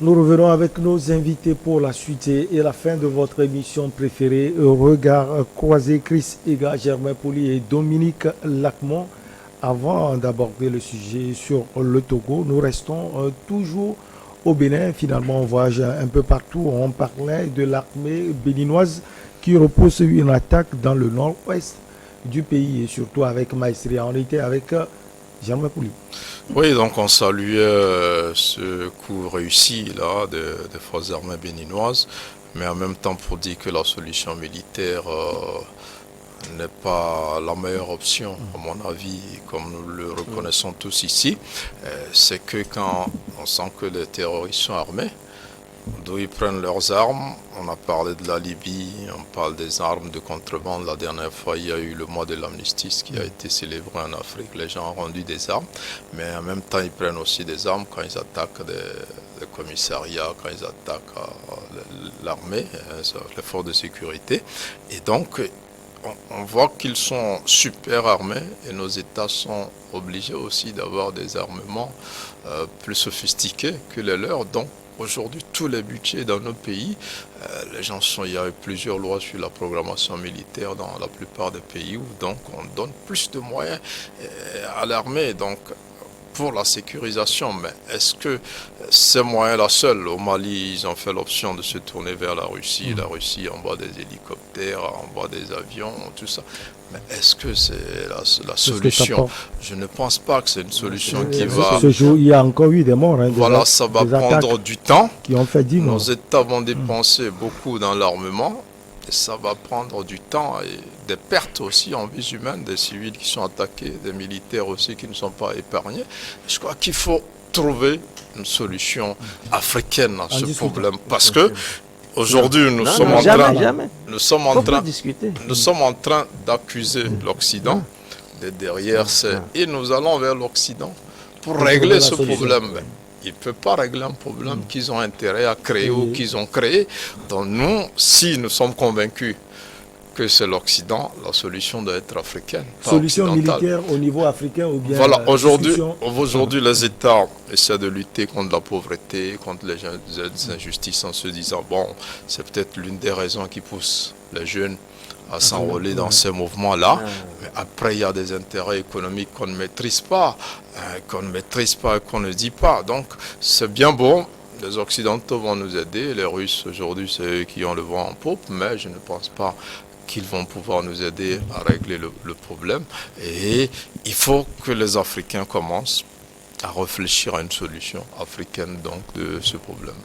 Nous revenons avec nos invités pour la suite et la fin de votre émission préférée, Regard croisé, Chris Ega, Germain Poli et Dominique Lacmont. Avant d'aborder le sujet sur le Togo, nous restons toujours au Bénin. Finalement, on voyage un peu partout. On parlait de l'armée béninoise qui repose sur une attaque dans le nord-ouest du pays et surtout avec Maestria. On était avec Germain Poli. Oui, donc on salue ce coup réussi là des forces armées béninoises, mais en même temps pour dire que la solution militaire n'est pas la meilleure option, à mon avis, comme nous le reconnaissons tous ici. C'est que quand on sent que les terroristes sont armés, d'où ils prennent leurs armes. On a parlé de la Libye, on parle des armes de contrebande. La dernière fois, il y a eu le mois de l'amnistie qui a été célébré en Afrique. Les gens ont rendu des armes, mais en même temps, ils prennent aussi des armes quand ils attaquent des commissariats, quand ils attaquent l'armée, les forces de sécurité. Et donc, on voit qu'ils sont super armés et nos États sont obligés aussi d'avoir des armements plus sophistiqués que les leurs. Donc, aujourd'hui, tous les budgets dans nos pays, il y a eu plusieurs lois sur la programmation militaire dans la plupart des pays où donc on donne plus de moyens à l'armée. Donc, pour la sécurisation, mais est-ce que ces moyens-là seuls, au Mali, ils ont fait l'option de se tourner vers la Russie. La Russie envoie des hélicoptères, envoie des avions, tout ça. Mais est-ce que c'est la solution? Je ne pense pas que c'est une solution qui va... Ce jour, il y a encore eu des morts. Voilà, ça va prendre du temps. Qui ont fait 10 morts. Nos États vont dépenser beaucoup dans l'armement. Et ça va prendre du temps et des pertes aussi en vies humaines, des civils qui sont attaqués, des militaires aussi qui ne sont pas épargnés. Je crois qu'il faut trouver une solution africaine à ce problème. Parce que aujourd'hui, nous sommes en train d'accuser l'Occident de derrière. Et nous allons vers l'Occident pour régler ce problème. Ils ne peuvent pas régler un problème qu'ils ont intérêt à créer ou qu'ils ont créé. Donc nous, si nous sommes convaincus que c'est l'Occident, la solution doit être africaine. Solution militaire au niveau africain ou bien... Voilà, aujourd'hui les États essaient de lutter contre la pauvreté, contre les injustices en se disant, bon, c'est peut-être l'une des raisons qui pousse les jeunes à s'enrôler dans ces mouvements-là. Mais après, il y a des intérêts économiques qu'on ne maîtrise pas, et qu'on ne dit pas. Donc, c'est bien bon. Les Occidentaux vont nous aider. Les Russes, aujourd'hui, c'est eux qui ont le vent en poupe, mais je ne pense pas qu'ils vont pouvoir nous aider à régler le problème. Et il faut que les Africains commencent à réfléchir à une solution africaine donc de ce problème.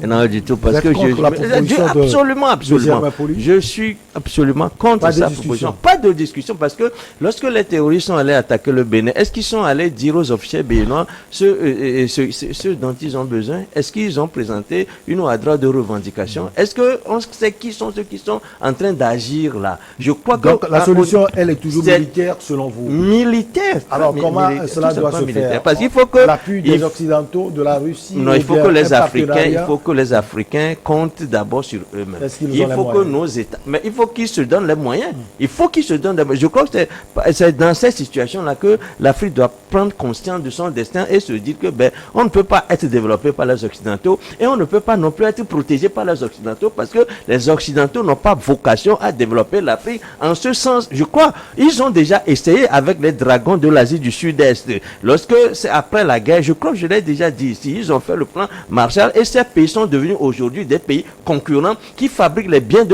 Non du tout, parce que absolument. Je suis absolument contre sa proposition. Pas de discussion, parce que lorsque les terroristes sont allés attaquer le Bénin, est-ce qu'ils sont allés dire aux officiers béninois ce dont ils ont besoin? Est-ce qu'ils ont présenté une droit de revendication? Est-ce qu'on sait qui sont ceux qui sont en train d'agir là? Je crois donc que la solution, elle est toujours militaire selon vous? Militaire. Alors comment cela doit se faire? Il faut que l'appui des Occidentaux, de la Russie. Non, il faut que les Africains comptent d'abord sur eux-mêmes. Il faut que nos États, mais il faut qu'ils se donnent les moyens. Il faut qu'ils se donnent. Je crois que c'est dans cette situation-là que l'Afrique doit prendre conscience de son destin et se dire que on ne peut pas être développé par les Occidentaux et on ne peut pas non plus être protégé par les Occidentaux, parce que les Occidentaux n'ont pas vocation à développer l'Afrique. En ce sens, je crois, ils ont déjà essayé avec les dragons de l'Asie du Sud-Est. Lorsque c'est après la guerre, je crois que je l'ai déjà dit ici, ils ont fait le plan Marshall et ces pays sont devenus aujourd'hui des pays concurrents qui fabriquent les biens de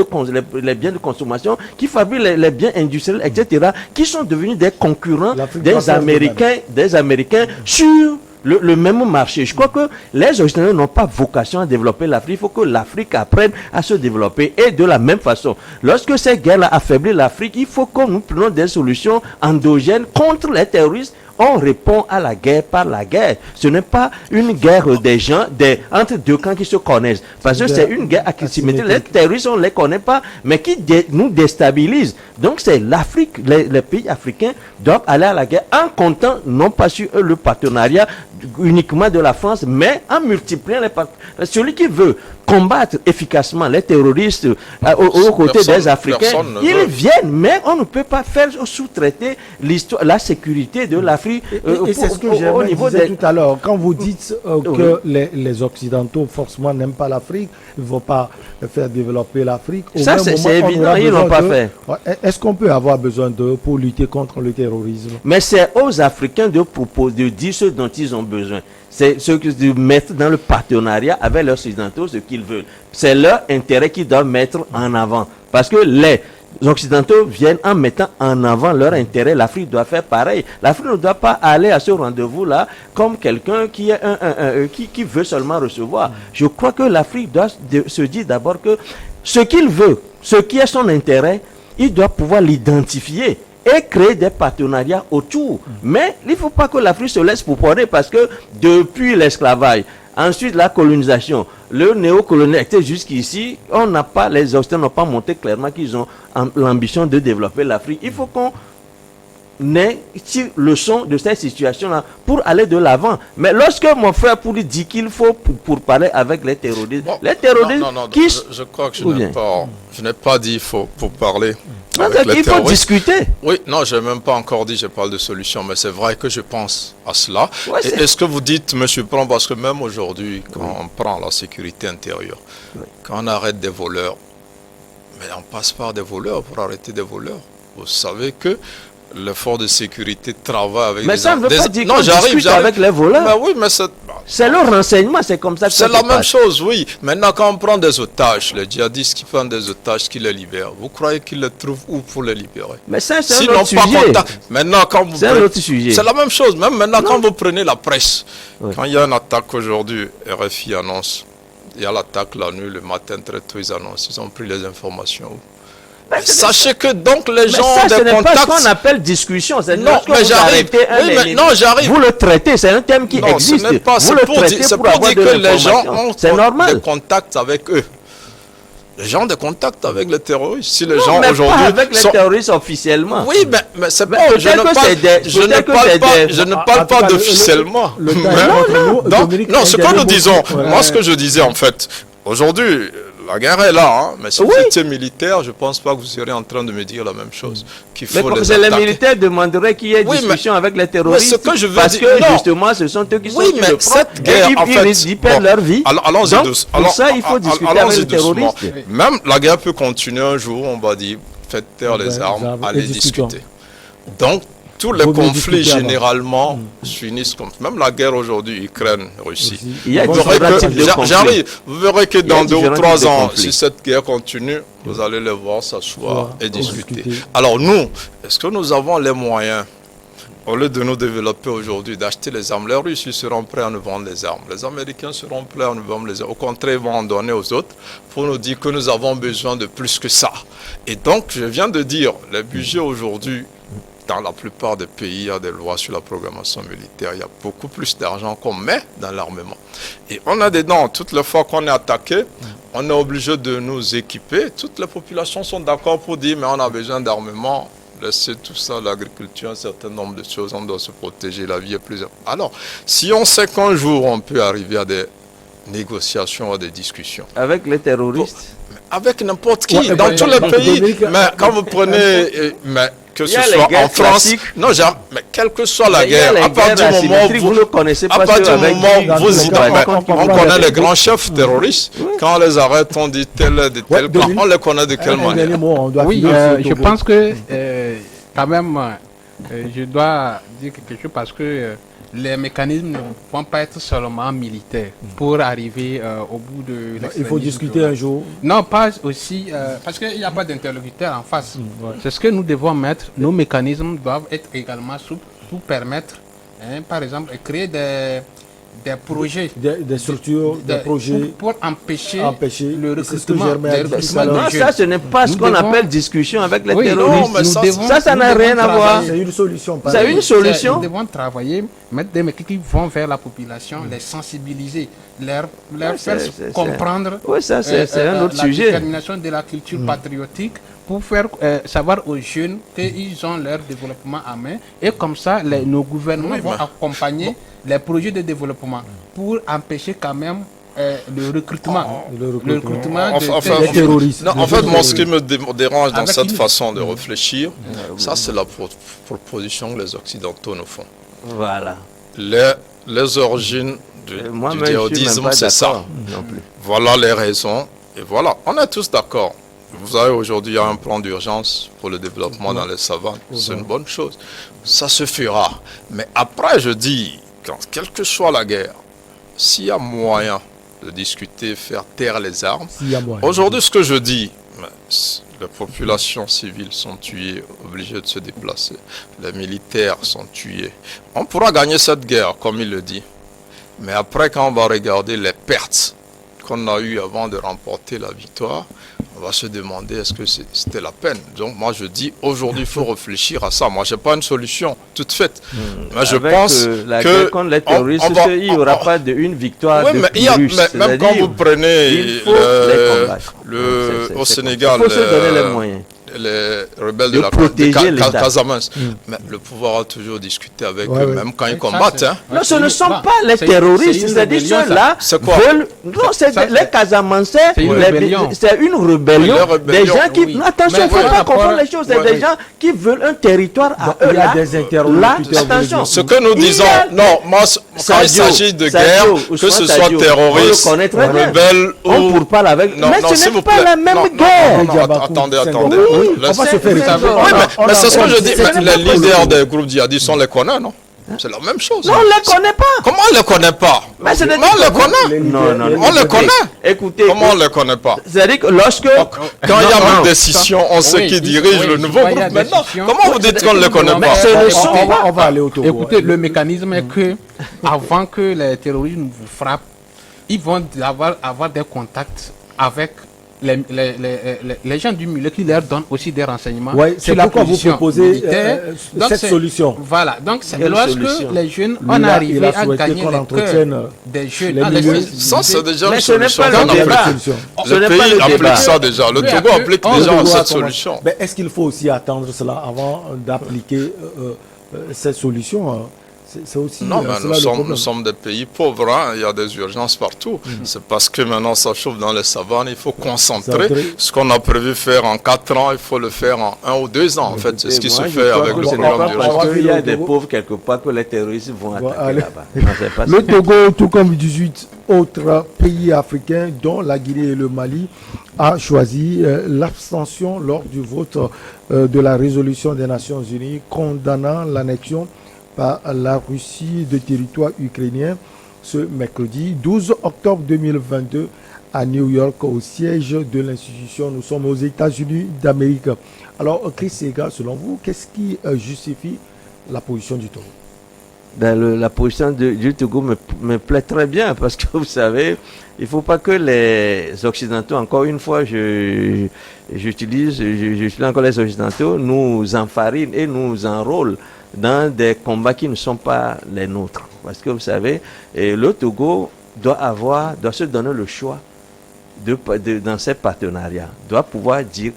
consommation, qui fabriquent les biens industriels, etc., qui sont devenus des concurrents des Américains sur le même marché. Je crois que les Occidentaux n'ont pas vocation à développer l'Afrique. Il faut que l'Afrique apprenne à se développer. Et de la même façon, lorsque ces guerres affaiblissent l'Afrique, il faut que nous prenions des solutions endogènes contre les terroristes. On répond à la guerre par la guerre. Ce n'est pas une guerre des gens, entre deux camps qui se connaissent. Parce que c'est une guerre asymétrique. Les terroristes, on ne les connaît pas, mais qui nous déstabilisent. Donc c'est l'Afrique, les pays africains doivent aller à la guerre en comptant, non pas sur eux, le partenariat uniquement de la France, mais en multipliant les partenariats. Celui qui veut combattre efficacement les terroristes aux côtés des Africains, ils viennent, mais on ne peut pas faire sous-traiter la sécurité de l'Afrique aujourd'hui et c'est ce que au niveau disais tout à l'heure. Quand vous dites que les Occidentaux forcément n'aiment pas l'Afrique, ils ne vont pas faire développer l'Afrique. Ça, c'est évident, ils ne l'ont pas fait. Est-ce qu'on peut avoir besoin d'eux pour lutter contre le terrorisme? Mais c'est aux Africains de proposer, de dire ce dont ils ont besoin. C'est ce que de mettre dans le partenariat avec les Occidentaux ce qu'ils veulent. C'est leur intérêt qu'ils doivent mettre en avant. Parce que les Occidentaux viennent en mettant en avant leur intérêt. L'Afrique doit faire pareil. L'Afrique ne doit pas aller à ce rendez-vous-là comme quelqu'un qui est qui veut seulement recevoir. Je crois que l'Afrique doit se dire d'abord que ce qu'il veut, ce qui est son intérêt, il doit pouvoir l'identifier et créer des partenariats autour. Mais il ne faut pas que l'Afrique se laisse pouponner parce que depuis l'esclavage, ensuite la colonisation, le néocolonialisme jusqu'ici, les Occidentaux n'ont pas montré clairement qu'ils ont l'ambition de développer l'Afrique. Il faut qu'on tire leçon de cette situation-là pour aller de l'avant. Mais lorsque mon frère Pouli dit qu'il faut pour parler avec les terroristes, les terroristes je crois que je n'ai pas dit il faut pour parler. Il faut discuter. Oui, non, je n'ai même pas encore dit, je parle de solution, mais c'est vrai que je pense à cela. Est-ce que vous dites, monsieur Plon, parce que même aujourd'hui, quand on prend la sécurité intérieure, quand on arrête des voleurs, mais on passe par des voleurs pour arrêter des voleurs. Vous savez que le force de sécurité travaille avec mais ça ne veut pas dire qu'on discute avec les voleurs. Mais oui, mais c'est leur renseignement, c'est comme ça que c'est la même chose, oui. Maintenant, quand on prend des otages, les djihadistes qui prennent des otages, qui les libèrent, vous croyez qu'ils les trouvent où pour les libérer? Mais ça, c'est un autre sujet. Maintenant, quand vous c'est un autre sujet. C'est la même chose. Même maintenant, quand vous prenez la presse, quand il y a une attaque aujourd'hui, RFI annonce, il y a l'attaque la nuit, le matin, très tôt, ils annoncent, ils ont pris les informations. Sachez que donc les gens ont des contacts. Ce n'est pas ce qu'on appelle discussion. Non, mais j'arrive. Oui, mais non, j'arrive. Vous le traitez, c'est un thème qui existe. Ce n'est pas, vous le traitez c'est pour pour dire que les gens ont des contacts avec eux. Les gens ont des contacts avec les terroristes. Si les gens aujourd'hui pas avec les terroristes officiellement. Oui, mais c'est pas. Je ne parle pas d'officiellement. Non, ce que nous disons, moi ce que je disais en fait, aujourd'hui. La guerre est là, hein, mais si vous étiez militaire, je ne pense pas que vous seriez en train de me dire la même chose. Mais comme les militaires demanderaient qu'il y ait discussion avec les terroristes, que je veux parce que justement, ce sont eux qui sont sur le front, cette guerre, en fait, ils perdent leur vie. Allons-y doucement. Pour ça, il faut discuter avec les terroristes. Même la guerre peut continuer un jour, on va dire, faites taire les armes, allez discuter. Donc, tous les conflits généralement finissent comme même la guerre aujourd'hui Ukraine-Russie. Il y a différents types de conflits. J'arrive. Vous verrez que dans 2 ou 3 ans, si cette guerre continue, vous allez les voir s'asseoir et discuter. Alors nous, est-ce que nous avons les moyens, au lieu de nous développer aujourd'hui, d'acheter les armes? Les Russes seront prêts à nous vendre les armes. Les Américains seront prêts à nous vendre les armes. Au contraire, ils vont en donner aux autres pour nous dire que nous avons besoin de plus que ça. Et donc, je viens de dire, les budgets aujourd'hui, dans la plupart des pays, il y a des lois sur la programmation militaire. Il y a beaucoup plus d'argent qu'on met dans l'armement. Et on a dedans, toutes les fois qu'on est attaqué, on est obligé de nous équiper. Toutes les populations sont d'accord pour dire, mais on a besoin d'armement. Laissez tout ça, l'agriculture, un certain nombre de choses, on doit se protéger, la vie est plus... Alors, si on sait qu'un jour, on peut arriver à des négociations, à des discussions. Avec les terroristes? Avec n'importe qui, dans tous les pays. Mais quand vous prenez... que ce soit en France, non, mais quelle que soit la guerre, à partir du moment où vous on connaît les grands chefs terroristes, quand on les arrête, on dit tel camp, on les connaît de quelle manière? Oui, je pense que quand même, je dois dire quelque chose parce que les mécanismes ne vont pas être seulement militaires pour arriver au bout de l'extrémisme. Il faut discuter un jour. Non, pas aussi, parce qu'il n'y a pas d'interlocuteur en face. C'est ce que nous devons mettre. Nos mécanismes doivent être également pour permettre, par exemple, créer des projets, des structures, des projets pour empêcher le recrutement. Non, ça, ce n'est pas ce qu'on appelle discussion avec les terroristes. Ça n'a rien à voir. C'est une solution. C'est une solution. Nous devons travailler, mettre des mécanismes qui vont vers la population, les sensibiliser, leur faire comprendre un autre sujet. La détermination de la culture patriotique pour faire savoir aux jeunes qu'ils ont leur développement à main. Et comme ça, nos gouvernements vont accompagner les projets de développement pour empêcher quand même le recrutement des terroristes. En fait, moi, ce qui me dérange dans cette façon de réfléchir, ça c'est la proposition que les Occidentaux nous font. Voilà. Les origines du djihadisme, c'est ça. Voilà les raisons. Et voilà, on est tous d'accord. Vous avez aujourd'hui un plan d'urgence pour le développement dans les savanes. C'est une bonne chose. Ça se fera. Mais après, je dis, quelle que soit la guerre, s'il y a moyen de discuter, faire taire les armes, aujourd'hui, ce que je dis, les populations civiles sont tuées, obligées de se déplacer. Les militaires sont tués. On pourra gagner cette guerre, comme il le dit. Mais après, quand on va regarder les pertes qu'on a eues avant de remporter la victoire, on va se demander est-ce que c'était la peine. Donc moi je dis aujourd'hui il faut réfléchir à ça. Moi j'ai pas une solution toute faite. Mais je pense que contre les terroristes, il n'y aura pas une victoire de plus. Mais même quand vous prenez au Sénégal, il faut se donner les moyens. Les rebelles de la Casamance. Mais le pouvoir a toujours discuté avec eux, même quand ils combattent. Non, ce ne sont pas les terroristes, c'est-à-dire ceux-là veulent... Non, c'est les Casamançais, c'est une rébellion. Des gens qui... Attention, il ne faut pas comprendre les choses, c'est des gens qui veulent un territoire à eux. Il y a des interlocuteurs. Attention. Ce que nous disons, non, moi, quand il s'agit de guerre, que ce soit terroriste, rebelle ou... On ne parle avec... Mais ce n'est pas la même guerre. Attendez. On va se faire mais c'est ce que je dis. Les leaders des groupes djihadistes, on les connaît, non? C'est la même chose. Non, on ne les connaît pas. Comment on ne les connaît pas? Mais on les connaît. Non. On les connaît. Écoutez. Comment on ne les connaît pas? C'est-à-dire que lorsque... Quand il y a une décision, on sait qui dirige le nouveau groupe maintenant. Comment vous dites qu'on ne les connaît pas? On va aller au Togo. Écoutez, le mécanisme est que, avant que les terroristes vous frappent, ils vont avoir des contacts avec les gens du milieu qui leur donnent aussi des renseignements sur la position vous proposez cette solution. Voilà, donc c'est lorsque les jeunes on arrive à gagner les cœurs des jeunes. Ça c'est déjà une solution. Le pays applique ça déjà. Le Togo applique déjà cette solution. Mais est-ce qu'il faut aussi attendre cela avant d'appliquer cette solution? Aussi, non, mais nous sommes des pays pauvres, hein. Il y a des urgences partout. C'est parce que maintenant ça chauffe dans les savanes, il faut concentrer. Ce qu'on a prévu faire en 4 ans, il faut le faire en 1 ou 2 ans. En fait, c'est ce qui se fait avec le programme d'urgence. Parce qu'il y a des pauvres quelque part que les terroristes vont attaquer là-bas. Le Togo, tout comme 18 autres pays africains, dont la Guinée et le Mali, a choisi l'abstention lors du vote de la résolution des Nations Unies condamnant l'annexion par la Russie de territoire ukrainien ce mercredi 12 octobre 2022 à New York au siège de l'institution. Nous sommes aux États-Unis d'Amérique. Alors Chris Ega, selon vous, qu'est-ce qui justifie la position du Togo? La position du Togo me plaît très bien parce que vous savez, il ne faut pas que les Occidentaux, encore une fois, j'utilise encore les Occidentaux, nous enfarinent et nous enrôlent dans des combats qui ne sont pas les nôtres. Parce que vous savez, le Togo doit se donner le choix dans ces partenariats, doit pouvoir dire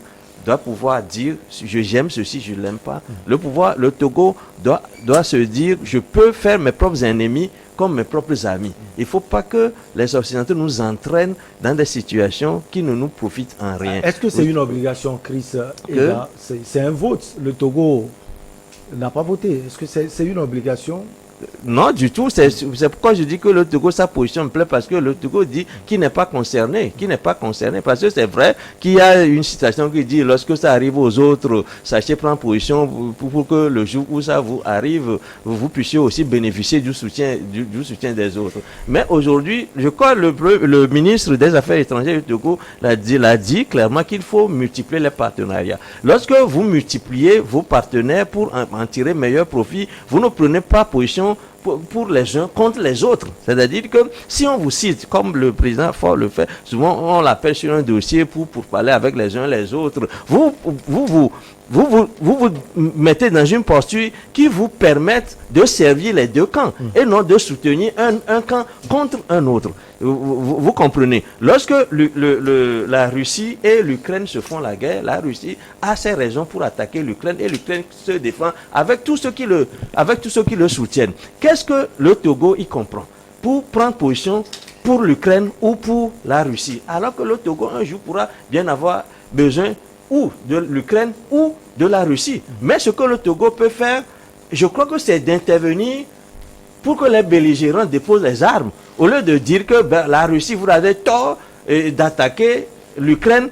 j'aime ceci, je ne l'aime pas. Le Togo doit se dire je peux faire mes propres ennemis comme mes propres amis. Il ne faut pas que les Occidentaux nous entraînent dans des situations qui ne nous profitent en rien. Est-ce que c'est une obligation, Chris? C'est un vote. Le Togo n'a pas voté. Est-ce que c'est une obligation? Non, du tout. C'est pourquoi je dis que le Togo, sa position me plaît, parce que le Togo dit qu'il n'est pas concerné. Parce que c'est vrai qu'il y a une citation qui dit lorsque ça arrive aux autres, sachez prendre position pour que le jour où ça vous arrive, vous puissiez aussi bénéficier du soutien des autres. Mais aujourd'hui, je crois que le ministre des Affaires étrangères du Togo l'a dit clairement qu'il faut multiplier les partenariats. Lorsque vous multipliez vos partenaires pour en tirer meilleur profit, vous ne prenez pas position pour les uns contre les autres. C'est-à-dire que si on vous cite, comme le président Faure le fait, souvent on l'appelle sur un dossier pour parler avec les uns les autres, vous mettez dans une posture qui vous permette de servir les deux camps et non de soutenir un camp contre un autre. Vous comprenez? Lorsque la Russie et l'Ukraine se font la guerre, la Russie a ses raisons pour attaquer l'Ukraine et l'Ukraine se défend avec tous ceux qui le soutiennent. Qu'est-ce que le Togo y comprend pour prendre position pour l'Ukraine ou pour la Russie? Alors que le Togo un jour pourra bien avoir besoin ou de l'Ukraine ou de la Russie. Mais ce que le Togo peut faire, je crois que c'est d'intervenir pour que les belligérants déposent les armes. Au lieu de dire que la Russie, vous avez tort d'attaquer l'Ukraine,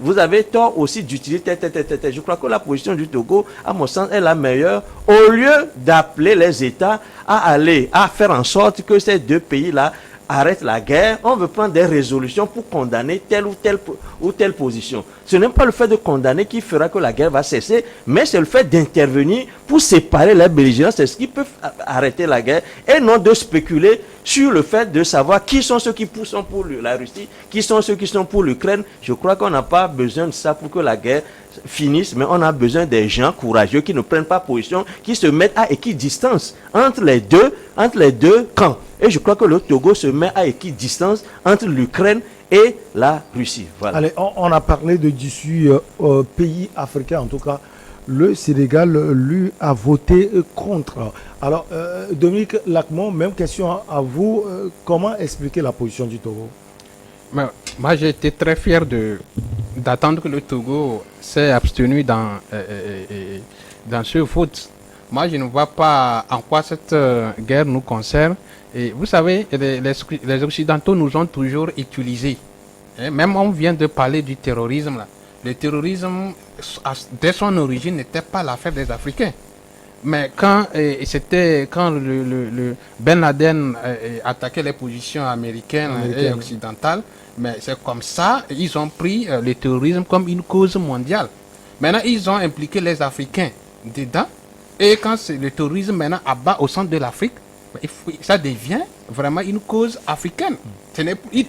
vous avez tort aussi d'utiliser Je crois que la position du Togo, à mon sens, est la meilleure. Au lieu d'appeler les États à faire en sorte que ces deux pays-là arrêtent la guerre, on veut prendre des résolutions pour condamner telle ou telle position. Ce n'est pas le fait de condamner qui fera que la guerre va cesser, mais c'est le fait d'intervenir pour séparer les belligérants. C'est ce qui peut arrêter la guerre, et non de spéculer sur le fait de savoir qui sont ceux qui sont pour la Russie, qui sont ceux qui sont pour l'Ukraine. Je crois qu'on n'a pas besoin de ça pour que la guerre finisse, mais on a besoin des gens courageux qui ne prennent pas position, qui se mettent à équidistance entre les deux camps. Et je crois que le Togo se met à équidistance entre l'Ukraine et la Russie. Voilà. Allez, on a parlé de 18 pays africains, en tout cas. Le Sénégal, lui, a voté contre. Alors, Dominique Lacmon, même question à vous. Comment expliquer la position du Togo? Moi, j'ai été très fier d'attendre que le Togo s'est abstenu dans ce vote. Moi, je ne vois pas en quoi cette guerre nous concerne. Et vous savez, les Occidentaux nous ont toujours utilisés. Même on vient de parler du terrorisme là. Le terrorisme, dès son origine, n'était pas l'affaire des Africains. Mais quand le Ben Laden attaquait les positions américaines et occidentales, mais c'est comme ça, ils ont pris le terrorisme comme une cause mondiale. Maintenant, ils ont impliqué les Africains dedans. Et quand le terrorisme maintenant abat au centre de l'Afrique, ça devient vraiment une cause africaine.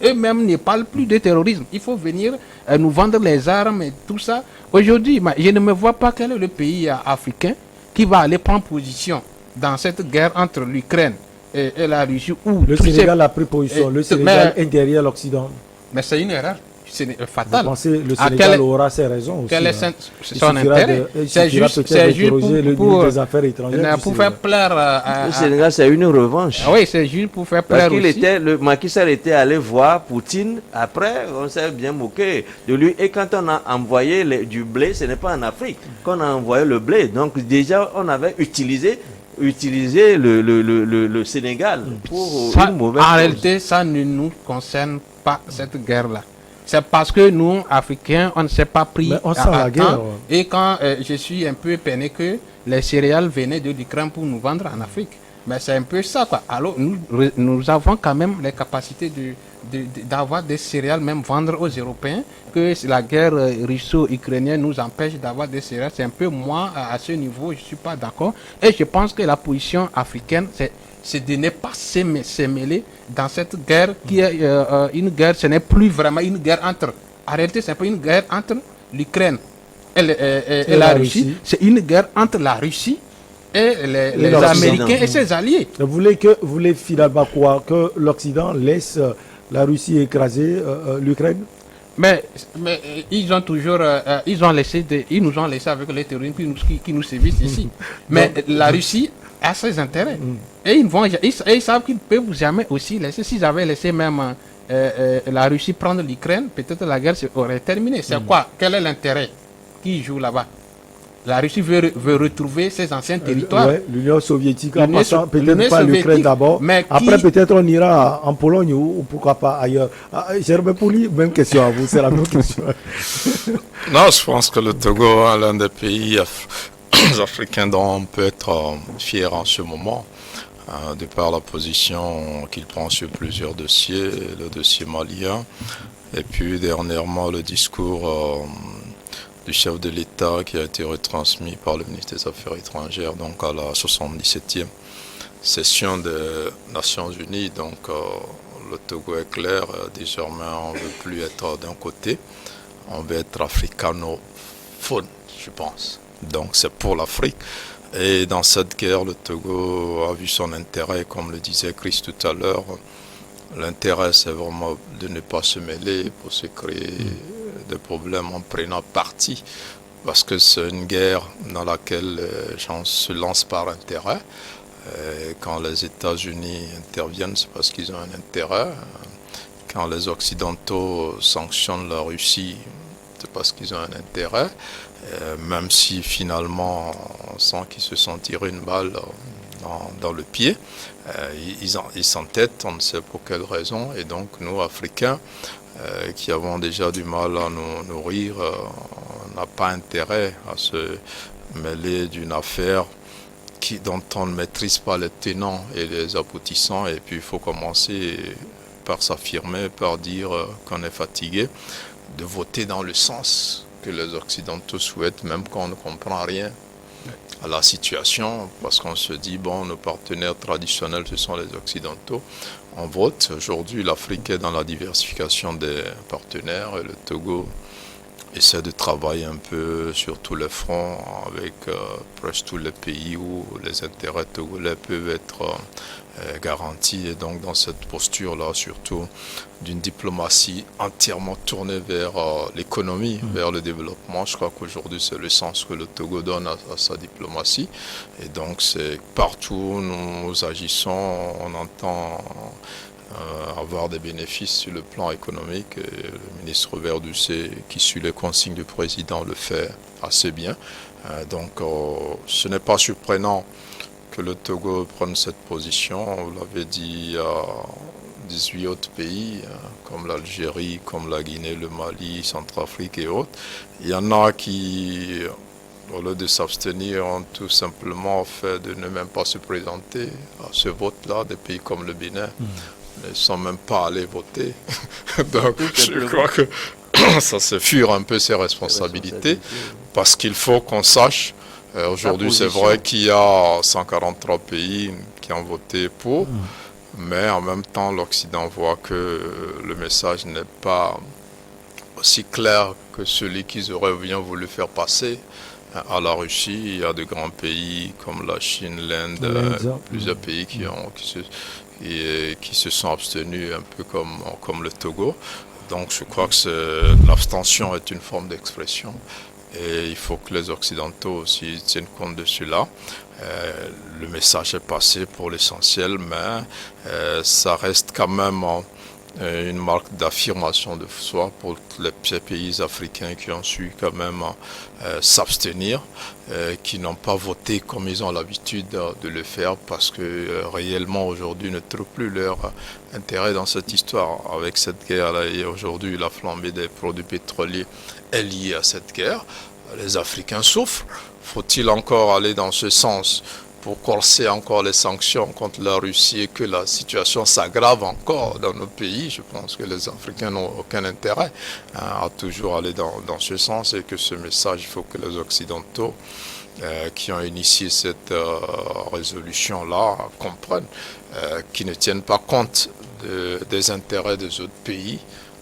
Eux-mêmes ne parlent plus de terrorisme. Il faut venir nous vendre les armes et tout ça. Aujourd'hui, je ne me vois pas quel est le pays africain qui va aller prendre position dans cette guerre entre l'Ukraine et la Russie. Le Sénégal a pris position. Le Sénégal est derrière l'Occident. Mais c'est une erreur. C'est fatal. Vous pensez que le Sénégal aura ses raisons aussi? Quel est son intérêt? C'est juste pour des affaires étrangères. Pour faire plaire le Sénégal, c'est une revanche. Oui, c'est juste pour faire plaire aussi. Le Macky Sall était allé voir Poutine. Après, on s'est bien moqué de lui. Et quand on a envoyé du blé, ce n'est pas en Afrique qu'on a envoyé le blé. Donc déjà, on avait utilisé le Sénégal pour une mauvaise cause. En réalité, ça ne nous concerne pas, cette guerre-là. C'est parce que nous, Africains, on ne s'est pas pris à temps. Et quand je suis un peu peiné que les céréales venaient de l'Ukraine pour nous vendre en Afrique. Mais c'est un peu ça, quoi. Alors, nous avons quand même les capacités d'avoir des céréales, même vendre aux Européens, que la guerre russo-ukrainienne nous empêche d'avoir des céréales. C'est un peu moi, à ce niveau, je ne suis pas d'accord. Et je pense que la position africaine, c'est de ne pas se mêler dans cette guerre qui est une guerre, ce n'est plus vraiment une guerre entre... En réalité, ce n'est pas une guerre entre l'Ukraine et la Russie. C'est une guerre entre la Russie et les Américains et ses alliés. Vous voulez finalement quoi? Que l'Occident laisse la Russie écraser l'Ukraine? Mais ils ont toujours, ils nous ont laissé avec les terroristes qui nous sévissent ici. Mais la Russie a ses intérêts. Et ils savent qu'ils ne peuvent jamais aussi laisser. S'ils avaient laissé même la Russie prendre l'Ukraine, peut-être la guerre aurait terminé. C'est quoi? Quel est l'intérêt qui joue là-bas? La Russie veut retrouver ses anciens territoires. L'Union soviétique, en passant, peut-être pas l'Ukraine d'abord. Après, peut-être on ira en Pologne ou pourquoi pas ailleurs. Germain Pouli, même question à vous, c'est la même question. Non, je pense que le Togo est l'un des pays africains dont on peut être fier en ce moment, de par la position qu'il prend sur plusieurs dossiers, le dossier malien, et puis dernièrement le discours du chef de l'État qui a été retransmis par le ministre des Affaires étrangères, donc à la 77e session des Nations Unies. Donc le Togo est clair, désormais on ne veut plus être d'un côté, on veut être africanophone, je pense. Donc c'est pour l'Afrique. Et dans cette guerre, le Togo a vu son intérêt, comme le disait Chris tout à l'heure. L'intérêt, c'est vraiment de ne pas se mêler pour se créer des problèmes en prenant parti. Parce que c'est une guerre dans laquelle les gens se lancent par intérêt. Et quand les États-Unis interviennent, c'est parce qu'ils ont un intérêt. Quand les Occidentaux sanctionnent la Russie, c'est parce qu'ils ont un intérêt. Même si finalement on sent qu'ils se sont tirés une balle dans le pied. Ils s'entêtent, on ne sait pour quelle raison. Et donc, nous, Africains, qui avons déjà du mal à nous nourrir, on n'a pas intérêt à se mêler d'une affaire dont on ne maîtrise pas les tenants et les aboutissants. Et puis, il faut commencer par s'affirmer, par dire qu'on est fatigué, de voter dans le sens que les Occidentaux souhaitent, même quand on ne comprend rien à la situation, parce qu'on se dit, bon, nos partenaires traditionnels, ce sont les Occidentaux. On vote. Aujourd'hui, l'Afrique est dans la diversification des partenaires et le Togo essaie de travailler un peu sur tous les fronts avec presque tous les pays où les intérêts togolais peuvent être garantis. Et donc dans cette posture-là, surtout d'une diplomatie entièrement tournée vers l'économie, vers le développement. Je crois qu'aujourd'hui, c'est le sens que le Togo donne à sa diplomatie. Et donc, c'est partout où nous agissons, on entend avoir des bénéfices sur le plan économique. Et le ministre Verdoucet, qui suit les consignes du président, le fait assez bien. Donc, ce n'est pas surprenant que le Togo prenne cette position. Vous l'avez dit, 18 autres pays, comme l'Algérie, comme la Guinée, le Mali, Centrafrique et autres. Il y en a qui, au lieu de s'abstenir, ont tout simplement fait de ne même pas se présenter à ce vote-là. Des pays comme le Bénin ne sont même pas allés voter. Donc, je crois que ça se fure un peu ses responsabilités, parce qu'il faut qu'on sache. Aujourd'hui, c'est vrai qu'il y a 143 pays qui ont voté pour, mais en même temps, l'Occident voit que le message n'est pas aussi clair que celui qu'ils auraient bien voulu faire passer à la Russie. Il y a de grands pays comme la Chine, l'Inde, plusieurs pays qui se sont abstenus, un peu comme le Togo. Donc je crois que l'abstention est une forme d'expression. Et il faut que les Occidentaux aussi tiennent compte de cela. Le message est passé pour l'essentiel, mais ça reste quand même une marque d'affirmation de soi pour les pays africains qui ont su quand même s'abstenir, qui n'ont pas voté comme ils ont l'habitude de le faire, parce que réellement aujourd'hui ne trouvent plus leur intérêt dans cette histoire. Avec cette guerre-là, et aujourd'hui la flambée des produits pétroliers est liée à cette guerre. Les Africains souffrent. Faut-il encore aller dans ce sens pour corser encore les sanctions contre la Russie et que la situation s'aggrave encore dans nos pays? Je pense que les Africains n'ont aucun intérêt à toujours aller dans ce sens, et que ce message, il faut que les Occidentaux qui ont initié cette résolution-là comprennent, qu'ils ne tiennent pas compte des intérêts des autres pays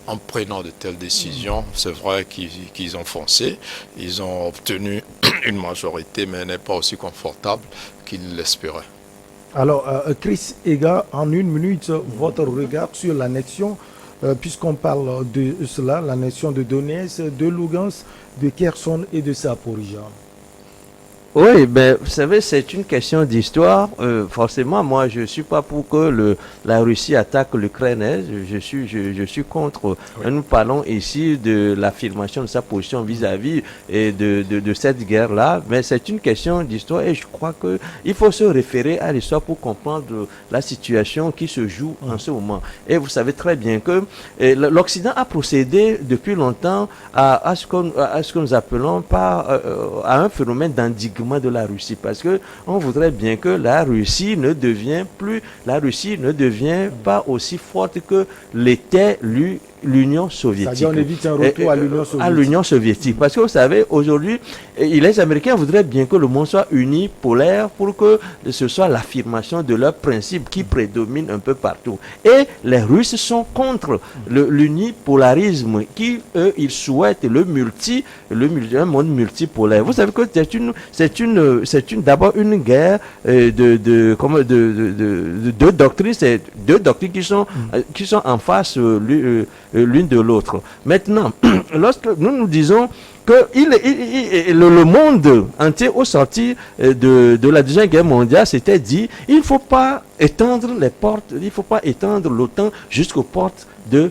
en prenant de telles décisions. C'est vrai qu'ils ont foncé, ils ont obtenu une majorité, mais elle n'est pas aussi confortable qu'ils l'espéraient. Alors, Chris Ega, en une minute, votre regard sur l'annexion, puisqu'on parle de cela, l'annexion de Donetsk, de Lugansk, de Kherson et de Zaporijia. Oui, ben, vous savez, c'est une question d'histoire. Forcément, moi, je ne suis pas pour que la Russie attaque l'Ukraine. Je suis contre. Oui. Nous parlons ici de l'affirmation de sa position vis-à-vis de cette guerre-là. Mais c'est une question d'histoire, et je crois qu'il faut se référer à l'histoire pour comprendre la situation qui se joue en ce moment. Et vous savez très bien que l'Occident a procédé depuis longtemps à ce que nous appelons à un phénomène d'endiguement de la Russie, parce que on voudrait bien que la Russie ne devienne pas aussi forte que l'était l'Union soviétique. C'est-à-dire on évite un retour à l'Union soviétique. Parce que vous savez, aujourd'hui, les Américains voudraient bien que le monde soit unipolaire pour que ce soit l'affirmation de leurs principes qui prédominent un peu partout. Et les Russes sont contre l'unipolarisme, qui, eux, ils souhaitent un monde multipolaire. Vous savez que c'est d'abord une guerre de deux doctrines, c'est deux doctrines qui sont en face l'une de l'autre. Maintenant, lorsque nous disons que le monde entier au sortir de la Deuxième Guerre mondiale s'était dit, il ne faut pas étendre les portes, il ne faut pas étendre l'OTAN jusqu'aux portes de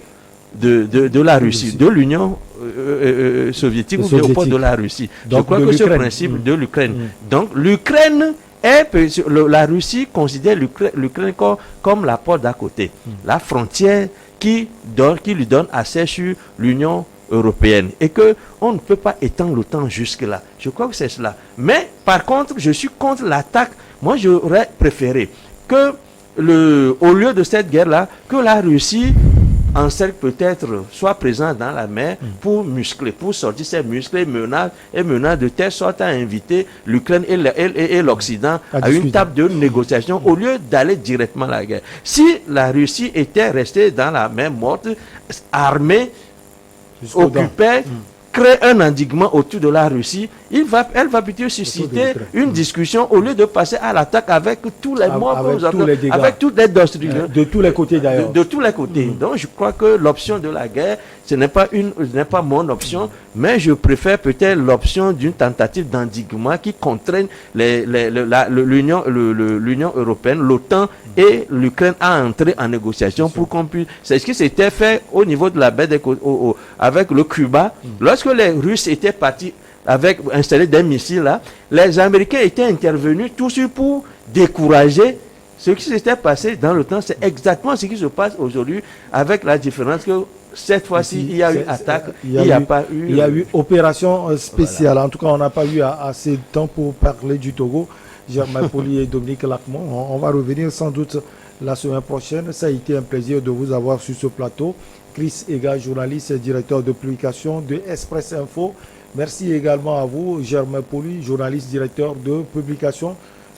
la Russie, de l'Union soviétique ou aux portes de la Russie. Donc, je crois que ce principe de l'Ukraine. Donc l'Ukraine la Russie considère l'Ukraine comme la porte d'à côté, la frontière qui lui donne accès sur l'Union européenne, et qu'on ne peut pas étendre l'OTAN jusque-là. Je crois que c'est cela. Mais par contre, je suis contre l'attaque. Moi, j'aurais préféré que, au lieu de cette guerre-là, que la Russie encercle peut-être, soit présent dans la mer pour muscler, pour sortir ses muscles et menaces de telle sorte à inviter l'Ukraine et l'Occident à une table de négociation au lieu d'aller directement à la guerre. Si la Russie était restée dans la mer morte, armée, occupée, crée un endiguement autour de la Russie, elle va plutôt susciter une discussion au lieu de passer à l'attaque avec tous les morts, avec toutes les doctrines. De tous les côtés d'ailleurs. De tous les côtés. Donc je crois que l'option de la guerre, ce n'est pas mon option, mais je préfère peut-être l'option d'une tentative d'endiguement qui contraigne l'Union européenne, l'OTAN et l'Ukraine à entrer en négociation pour qu'on puisse... C'est ce qui s'était fait au niveau de la baie avec le Cuba. Lorsque les Russes étaient partis installer des missiles là, les Américains étaient intervenus tout de suite pour décourager. Ce qui s'était passé dans le temps, c'est exactement ce qui se passe aujourd'hui, avec la différence que cette fois-ci, il y a eu attaque, il n'y a pas eu... Il y a eu opération spéciale. Voilà. En tout cas, on n'a pas eu assez de temps pour parler du Togo. Germain Poli et Dominique Lacmon. On va revenir sans doute la semaine prochaine. Ça a été un plaisir de vous avoir sur ce plateau. Chris Ega, journaliste et directeur de publication de Express Info. Merci également à vous, Germain Poli, journaliste, directeur de publication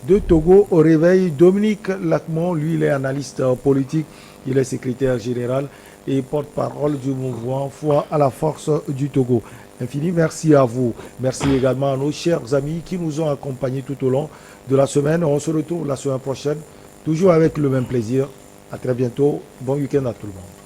de Togo au réveil. Dominique Lacmon, lui, il est analyste politique, il est secrétaire général et porte-parole du mouvement Foi à la force du Togo. Infini merci à vous. Merci également à nos chers amis qui nous ont accompagnés tout au long de la semaine. On se retrouve la semaine prochaine, toujours avec le même plaisir. À très bientôt. Bon week-end à tout le monde.